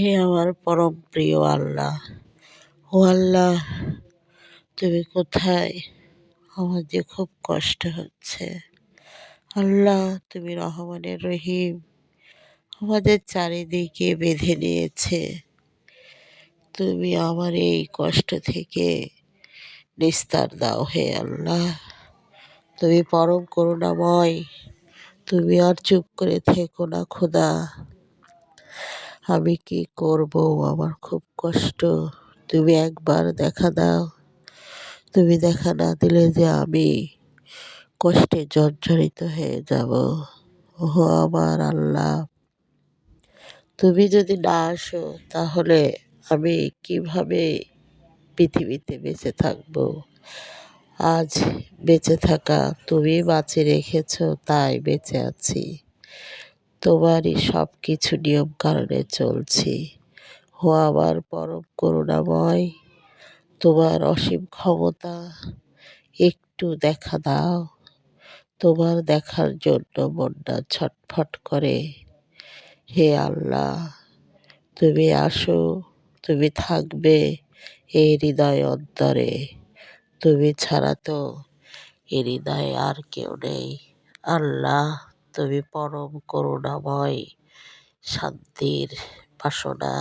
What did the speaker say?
হে আমার পরম প্রিয় আল্লাহ, ও আল্লাহ, তুমি কোথায়? আমার যে খুব কষ্ট হচ্ছে। আল্লাহ, তুমি রহমানের রহিম, আমাদের চারিদিকে বেঁধে নিয়েছে। তুমি আমার এই কষ্ট থেকে নিস্তার দাও হে আল্লাহ। তুমি পরম করুণাময়, তুমি আর চুপ করে থেকো না খোদা। আমি কি করব? আমার খুব কষ্ট। তুমি একবার দেখা দাও। তুমি দেখা না দিলে যে আমি কষ্টে জর্জরিত হয়ে যাব। ওহো আমার আল্লাহ, তুমি যদি না আসো তাহলে আমি কিভাবে পৃথিবীতে বেঁচে থাকব? আজ বেঁচে থাকা তুমি বাঁচিয়ে রেখেছ, তাই বেঁচে আছি। তোমারই সব কিছু নিয়ম কারণে চলছি। ও আমার পরম করুণাময়, তোমার অসীম ক্ষমতা, একটু দেখা দাও। তোমার দেখার জন্য মনটা ছটফট করে। হে আল্লাহ, তুমি আসো, তুমি থাকবে এই হৃদয় অন্তরে। তুমি ছাড়া তো এই হৃদয়ে আর কেউ নেই। আল্লাহ, তুমি পরম করুণাময়, শান্তির বাসনা।